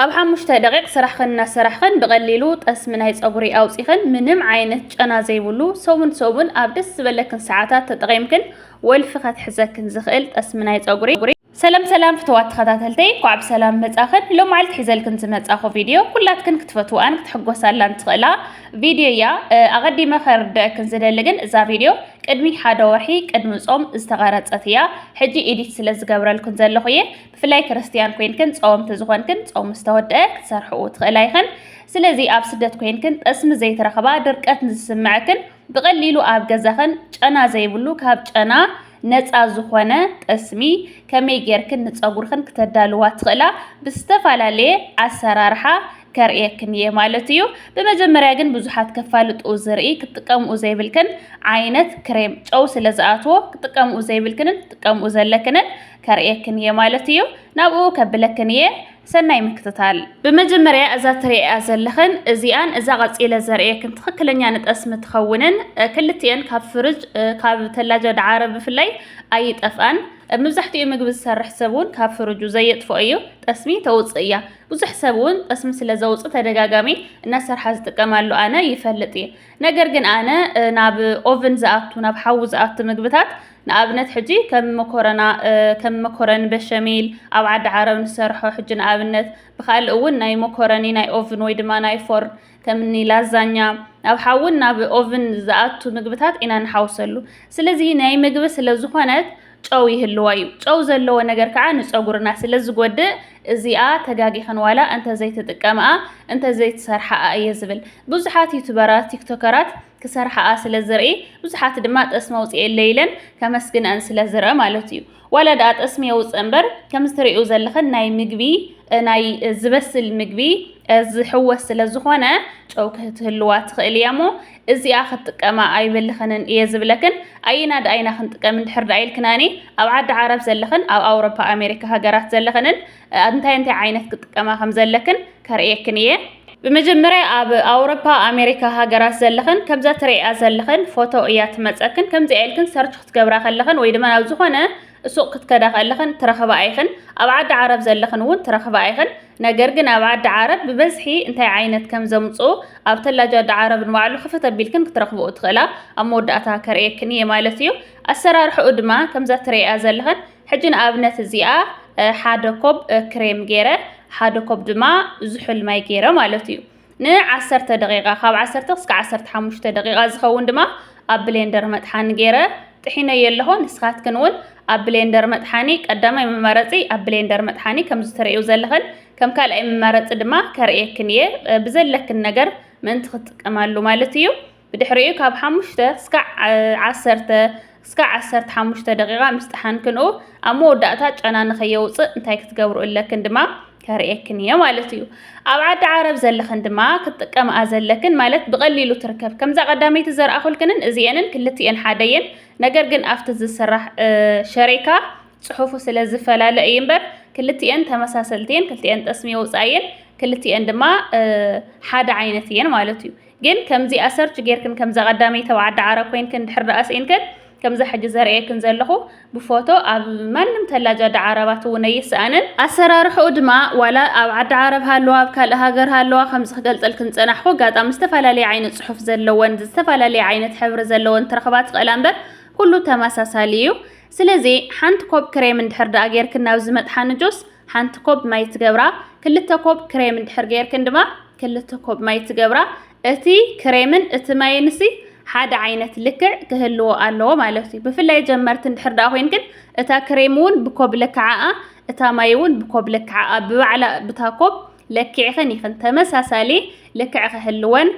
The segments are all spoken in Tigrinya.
ኣብ 5 ደቂቕ ስራሕክን እናሰራሕክን ብቐሊሉ ጠስሚ ናይ ፀጉሪ ኣውፂኽን ምንም ዓይነት ጨና ዘይብሉ ሰሙን ኣብ ደስ ዝበለክን ሰዓታት ተጠቒምክን ወልፊ ክትሕዘክን ዝኽእል ጠስሚ ናይ ፀጉሪ ሰላም ፍትዋት ተኸታተልተይ ኳዕ ብሰላም መጻኽን ሎም ዓልት ሒዘልክን ዝመጻኹ ቪድዮ ኩላትክን ክትፈትዋን ክትሕጎሳላን ትኽእላ ቪድዮ እያ ኣቐዲመ ከርድአክን ዝደልግን እዛ ቪድዮ ቅድሚ ሓደ ወርሒ ቅድሚ ጾም ዝተቐረጸት እያ ሕጂ ኤዲት ስለ ዝገብረልኩን ዘለኹ እየ ብፍላይ ክርስቲያን ኮይንክን ጾምቲ ዝኾንክን ጾም ዝተወድአ ክትሰርሕኡ ትኽእላ ኢኽን ስለዚ ኣብ ስደት ኮይንክን ጠስሚ ዘይትረኸባ ድርቀት ዝስምዐክን ብቐሊሉ ኣብ ገዛኽን ጨና ዘይብሉ ካብ ጨና ነፃ ዝኾነ ጠስሚ ከመይ ጌርክን ንፀጉርክን ክትዳልዋ ትኽእላ ብዝተፈላለየ ኣሰራርሓ ከርኤክን እየ ማለት እዩ በመጀመርያ ግን ብዙሓት ከፋልጡ ዝርኢ ክትጥቀምኡ ዘይብልክን ዓይነት ክሬም ጨው ስለ ዝኣትዎ ክትጥቀምኡ ዘይብልክንን ክትጥቀምኡ ዘለክንን ከርኤክን እየ ማለት እዩ ናብኡ ከብለክን እየ ሰናይ ምክትታል በመጀመርያ እዛ ትሪኣ ዘለኽን እዚኣን እዛ ቀፂለ ዘርኤክን ትኽክለኛ ንጠስሚ ትኸውንን ክልቲአን ካብ ፍርጅ ካብ ተላጃ ዳዓረ ብፍላይ ኣይጠፍኣን መብዛሕትኡ ምግቢ ዝሰርሕ ሰብ እውን ካብ ፍርጁ ዘየጥፍኦ እዩ ጠስሚ ተውፅእ እያ ብዙሕ ሰብ እውን ጠስሚ ስለ ዘውፅእ ተደጋጋሚ እናሰርሓ ዝጥቀማሉ ኣነ ይፈልጥ እየ ነገር ግን ኣነ ናብ ኦቨን ዝኣቱ ናብ ሓዊ ዝኣቱ ምግብታት ንኣብነት ሕጂ ከም መኮረኒ በሸሜል ኣብ ዓዲ ዓረብ ንሰርሖ ሕጂ ንኣብነት ብኻልእ እውን ናይ መኮረኒ ናይ ኦቨን ወይ ድማ ናይ ፎርን ከምኒ ላዛኛ ኣብ ሓውን ናብ ኦቨን ዝኣቱ ምግብታት ኢና ንሓውሰሉ ስለዚ ናይ ምግቢ ስለ ዝኾነት ጨው ይህልዋ እዩ ጨው ዘለዎ ነገር ከዓ ንፀጉርና ስለ ዝጎድእ እዚኣ ተጋጊኸን ዋላ እንተ ዘይተጥቀምኣ እንተ ዘይተሰርሓ እየ ዝብል ብዙሓት ዩቱበራት ቲክቶከራት ክሰርሓ ስለ ዝርኢ ብዙሓት ድማ ጠስሚ ኣውፅኤለይ ኢለን ከመስግነአን ስለ ዝርአ ማለት እዩ ዋላ ዳኣ ጠስሚ የውፅእ እምበር ከም ዝትሪኡ ዘለኽን ናይ ምግቢ ናይ ዝበስል ምግቢ ዝሕወስ ስለ ዝኾነ ጨው ክትህልዋ ትኽእል እያ እሞ እዚኣ ክትጥቀማ ኣይበልኽንን እየ ዝብለክን ኣይና ዳኣይና ክንጥቀም እንድሕር ዳ ኢልክናኒ ኣብ ዓዲ ዓረብ ዘለኽን ኣብ ኣውሮፓ ኣሜሪካ ሃገራት ዘለኽንን እንታይ ዓይነት ክጥቀማ ከም ዘለክን ከርኤክን እየ በመጀመርያ ኣብ ኣውሮፓ ኣሜሪካ ሃገራት ዘለኽን ከምዛ ትሪኣ ዘለኽን ፎቶ እያ ትመፀክን ከምዚ ኢልክን ሰርች ክትገብራ ከለኽን ወይ ድማ ናብ ዝኾነ ሱቅ ክትከዳ ከለኽን ትረኽባ ኣይኽን ኣብ ዓዲ ዓረብ ዘለኽን እውን ትረኽባ ኣይኽን ነገር ግን ኣብ ዓዲ ዓረብ ብበዝሒ እንታይ ዓይነት ከም ዘምፅኡ ኣብ ተላጃ ዓዲ ዓረብ ንባዕሉ ክፈት ኣቢልክን ክትረኽብኡ ትኽእላ ኣብ መወዳእታ ከርኤክን እየ ማለት እዩ ኣሰራርሕኡ ድማ ከምዛ ትሪኣ ዘለኽን ሕጂ ንኣብነት እዚኣ ሓደ ኮብ ክሬም ገይረ ሓደ ኮብ ድማ ዝሑል ማይ ገይረ ማለት እዩ ን10 ደቂቓ ካብ 10 ክሳብ 15 ደቂቓ ዝኸውን ድማ ኣብ ብሌንደር መጥሓኒ ገይረ ጥሒነዮ ኣለኹ ንስኻትክን እውን ኣብ ብሌንደር መጥሓኒ ቀዳማይ መማረፂ ኣብ ብሌንደር መጥሓኒ ከም ዝትሪኡ ዘለኽን ከም ካልኣይ መማረፂ ድማ ከርኤክን እየ ብዘለክን ነገር ምንቲ ክትጥቀማሉ ማለት እዩ ብድሕሪኡ ካብ 5 ክሳብ 10 እስካብ 15 ደቂቓ ምስ ጥሓንክንኡ ኣብ መወዳእታ ጨና ንኸየውፅእ እንታይ ክትገብሩ ኣለክን ድማ ከርኤክን እየ ማለት እዩ ኣብ ዓዲ ዓረብ ዘለኽን ድማ ክትጥቀምኣ ዘለክን ማለት ብቐሊሉ ትርከብ ከምዛ ቀዳመይቲ ዘርኣኹልክንን እዚአንን ክልቲአን ሓደየን ነገር ግን ኣብቲ ዝስራሕ ሸሬካ ፅሑፉ ስለ ዝፈላለ እዩ እምበር ክልቲአን ተመሳሰልቲየን ክልቲአን ጠስሚ የውፃየን ክልቲአን ድማ ሓደ ዓይነት እየን ማለት እዩ ግን ከምዚ ኣሰርች ጌርክን ከምዛ ቀዳመይቲ ኣብ ዓዲ ዓረብ ኮይንክን ድሕር ዳኣስኢንክን ከምዛ ሕጂ ዘርኤክን ዘለኹ ብፎቶ ኣብ ማንም ተላጃ ዓዲ ዓረባት እውን ኣይስኣንን ኣሰራርሕኡ ድማ ዋላ ኣብ ዓዲ ዓረብ ሃለዋ ኣብ ካልእ ሃገር ሃለዋ ከምዚ ክገልፀልክን ፀናሕኩ ጋጣም ዝተፈላለየ ዓይነት ፅሑፍ ዘለወን ዝተፈላለየ ዓይነት ሕብሪ ዘለወን ትረኽባ ትኽእላ እምበር ኩሉ ተመሳሳሊ እዩ ስለዚ ሓንቲ ኮብ ክሬም እንድሕር ዳኣ ጌርክን ናብ ዝመጥሓኒ ጁስ ሓንቲ ኮብ ማይ ትገብራ ክልተ ኮብ ክሬም እንድሕር ጌርክን ድማ ክልተ ኮብ ማይ ትገብራ እቲ ክሬምን እቲ ማይንሲ ሓደ ዓይነት ልክዕ ክህልዎ ኣለዎ ማለት እዩ ብፍላይ ጀመርቲ እንድሕር ዳኣ ኮይንክን እታ ክሬም እውን ብኮብ ለክዓኣ እታ ማይ እውን ብኮብ ለክዓኣ ብባዕላ ብታ ኮብ ለኪዕኽን ይኽን ተመሳሳሊ ልክዕ ክህልወን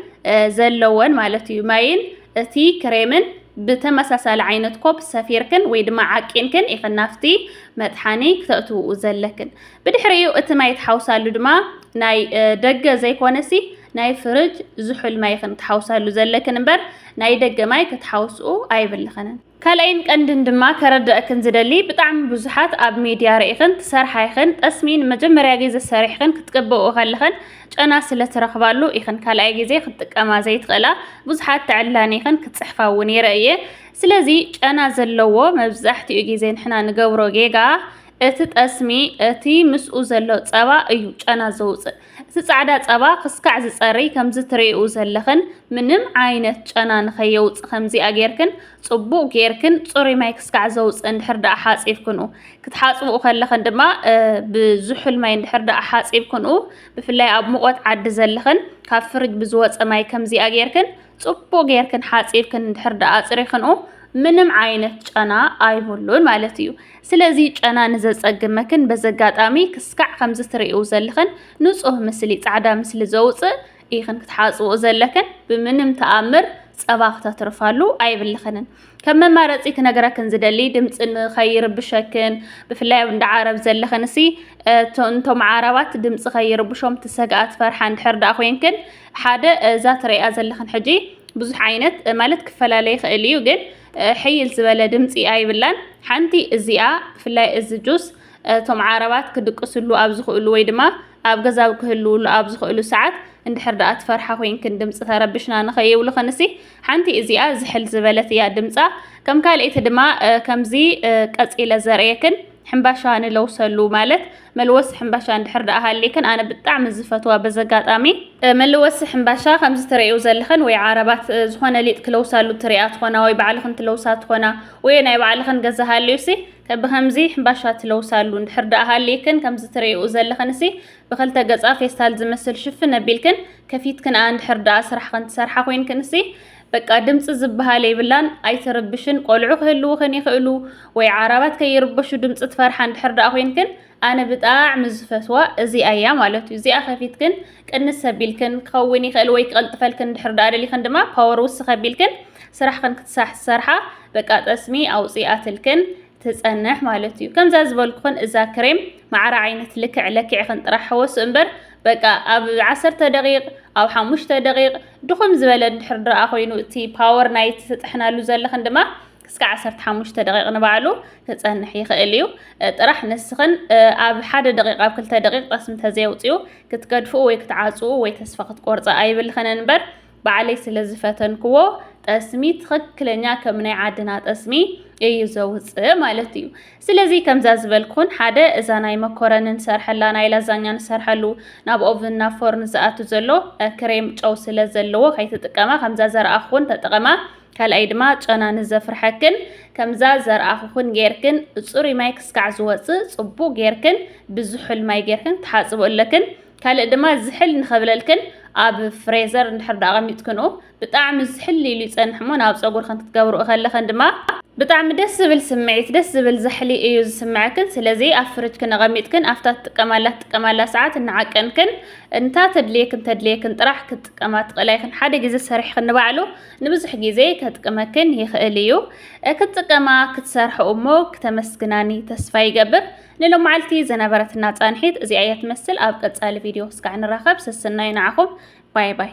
ዘለወን ማለት እዩ ማይን እቲ ክሬምን ብተመሳሳሊ ዓይነት ኮብ ሰፊርክን ወይ ድማ ዓቂንክን ኢኽን ናፍቲ መጥሓኒ ክተእትውኡ ዘለክን ብድሕሪኡ እቲ ማይ ትሓውሳሉ ድማ ናይ ደገ ዘይኮነሲ ናይ ፍርጅ ዝሑል ማይ ክትሓውሳሉ ዘለክን እምበር ናይ ደገ ማይ ክትሓውስኡ ኣይብልኽንን ካልኣይን ቀንድን ድማ ከረድአክን ዝደሊ ብጣዕሚ ብዙሓት ኣብ ሚድያ ርኢኽን ትሰርሓ ኢኽን ጠስሚን መጀመርያ ግዜ ሰሪሕኽን ክትቅብኡ ከለኽን ጨና ስለ ትረኽባሉ ኢኽን ካልኣይ ግዜ ክትጥቀማ ዘይትኽእላ ብዙሓት ትዕላኒ ኢኽን ክትፅሕፋ እውን ይርአ እየ ስለዚ ጨና ዘለዎ መብዛሕትኡ ግዜ ንሕና ንገብሮ ጌጋ እቲ ጠስሚ እቲ ምስኡ ዘሎ ጸባ እዩ ጨና ዘውፅእ እቲ ጻዕዳ ጸባ ክስካዕ ዝጸሪ ከምዚ ትሪኡ ዘለኽን ምንም ዓይነት ጨና ንኸየውፅእ ከምዚ ኣጌርክን ጽቡቕ ጌርክን ጽሩይ ማይ ክስካዕ ዘውፅእ እንድሕር ደኣ ሓጺብክንኡ ክትሓጽብኡ ከለኽን ድማ ብዝሑል ማይ እንድሕር ደኣ ሓጺብክንኡ ብፍላይ ኣብ ሙቐት ዓዲ ዘለኽን ካብ ፍርጅ ብዝወፀ ማይ ከምዚ ኣጌርክን ጽቡቕ ጌርክን ሓጺብክን እንድሕር ደኣ ጽሪኽንኡ ምንም ዓይነት ጨና ኣይብሉን ማለት እዩ ስለዚ ጨና ንዘጸግመክን በዘጋጣሚ ክስካዕ ከምዚ ትሪኡ ዘለኽን ንጹህ ምስሊ ጻዕዳ ምስሊ ዘውፅእ ኢኽን ክትሓጽብኡ ዘለክን ብምንም ተኣምር ጸባ ክተትርፋሉ ኣይብልኽንን ከም መማረፂ ክነገረክን ዝደሊ ድምፂ ንኸይርብሸክን ብፍላይ እንዳ ዓረብ ዘለኽን እሲ እንቶም ዓረባት ድምፂ ኸይርብሾም ትሰግኣት ፈርሓ እንድሕር ደኣ ኮይንክን ሓደ እዛ ትሪኣ ዘለኽን ሕጂ ብዙሕ ዓይነት ማለት ክፈላለ ይኽእል እዩ ግን ሕይል ዝበለ ድምፂ ኣይብላን ሓንቲ እዚኣ ብፍላይ እዚ ጁስ እቶም ዓረባት ክድቅስሉ ኣብ ዝኽእሉ ወይ ድማ ኣብ ገዛ ክህልውሉ ኣብ ዝኽእሉ ሰዓት እንድሕር ደኣ ትፈርሓ ኮይንክን ድምፂ ተረብሽና ንኸይብሉ ኸንሲ ሓንቲ እዚኣ ዝሕል ዝበለት እያ ድምፃ ከም ካልአይቲ ድማ ከምዚ ቀፂለ ዘርእየክን ሕምባሻ ንለውሰሉ ማለት መልወሲ ሕምባሻ እንድሕር ደኣ ሃልይክን ኣነ ብጣዕሚ ዝፈትዋ በዘጋጣሚ መልወሲ ሕምባሻ ከምዚ ትሪኡ ዘለኽን ወይ ዓረባት ዝኾነ ሊጥ ክለውሳሉ ትሪኣ ትኾና ወይ ባዕልኽን ትለውሳ ትኾና ወይ ናይ ባዕልኽን ገዛ ሃልዩሲ ብከምዚ ሕምባሻ ትለውሳሉ እንድሕር ደኣ ሃልይክን ከምዚ ትሪኡ ዘለኽን እሲ ብኽልተ ገጻ ፌስታል ዝመስል ሽፍን ኣቢልክን ከፊትክን እንድሕር ደኣ ስራሕክን ትሰርሓ ኮይንክን እሲ በቃ ድምፂ ዝበሃል ይብላን ኣይትርብሽን ቆልዑ ክህልውክን ይኽእሉ ወይ ዓረባት ከይርበሹ ድምፂ ትፈርሓ እንድሕር ደኣ ኮይንክን ኣነ ብጣዕሚ ዝፈትዋ እዚኣ እያ ማለት እዩ እዚኣ ከፊትክን ቅንስ ኣቢልክን ክኸውን ይኽእል ወይ ክቐልጥፈልክን እንድሕር ደኣ ደሊኽን ድማ ፓወር ውስኽ ኣቢልክን ስራሕክን ክትሰርሓ በቃ ጠስሚ ኣውፂኣትልክን ትጸንሕ ማለት እዩ ከምዛ ዝበልኩኽን እዛ ክሬም ማዕረ ዓይነት ልክዕ ለኪዕክን ጥራሕ ሕወስ እምበር በቃ ኣብ 10 ደቂቕ ኣብ 5 ደቂቕ ድኹም ዝበለ እንድሕር ደኣ ኮይኑ እቲ ፓወር ናይቲ ትጥሕናሉ ዘለኽን ድማ ክሳብ 15 ደቂቕ ንባዕሉ ክጸንሕ ይኽእል እዩ ጥራሕ ንስኽን ኣብ 1 ደቂቕ ኣብ 2 ደቂቕ ጠስሚ ተዘይውፅኡ ክትገድፍኡ ወይ ክትዓጽኡ ወይ ተስፋ ክትቆርጹ ኣይብልኽን እምበር ባዕለይ ስለ ዝፈተንክዎ ጠስሚ ትኽክለኛ ከም ናይ ዓድና ጠስሚ እዩ ዘውፅእ ማለት እዩ ስለዚ ከምዛ ዝበልኩን ሓደ እዛ ናይ መኮረኒ ንሰርሐላ ናይ ላዛኛ ንሰርሐሉ ናብ ኦቭን ናብ ፎርን ዝኣቱ ዘሎ ክሬም ጨው ስለ ዘለዎ ከይትጥቀማ ከምዛ ዘርኣኹን ተጠቐማ ካልኣይ ድማ ጨና ንዘፍርሐክን ከምዛ ዘርኣኹን ጌርክን ጽሩይ ማይ ክስካዕ ዝወፅእ ጽቡቕ ጌርክን ብዝሑል ማይ ጌርክን ትሓጽብለክን ካልእ ድማ ዝሕል ንኸብለልክን ኣብ ፍሬዘር እንድሕር ደኣ ቀሚጥክንኡ ብጣዕሚ ዝሕል ኢሉ ይጸንሕ እሞ ናብ ፀጉርክን ክትገብርኡ ከለኽን ድማ ብጣዕሚ ደስ ዝብል ስምዒት ደስ ዝብል ዘሕሊ እዩ ዝስምዓክን ስለዚ ኣብ ፍሪጅ ክነቐሚጥክን ኣፍታ ትጥቀማላ ሰዓት እናዓቀንክን እንታ ተድልየክን ጥራሕ ክትጥቀማ ትኽእላ ኢኽን ሓደ ግዜ ሰሪሕክን ንባዕሉ ንብዙሕ ግዜ ከጥቅመክን ይኽእል እዩ ክትጥቀማ ክትሰርሑ እሞ ክተመስግናኒ ተስፋ ይገብር ንሎም መዓልቲ ዝነበረትና ጻንሒት እዚኣ እያ ትመስል ኣብ ቀጻሊ ቪድዮ እስካዕ ንራኸብ ሰስናይ ንዓኹም ባይ ባይ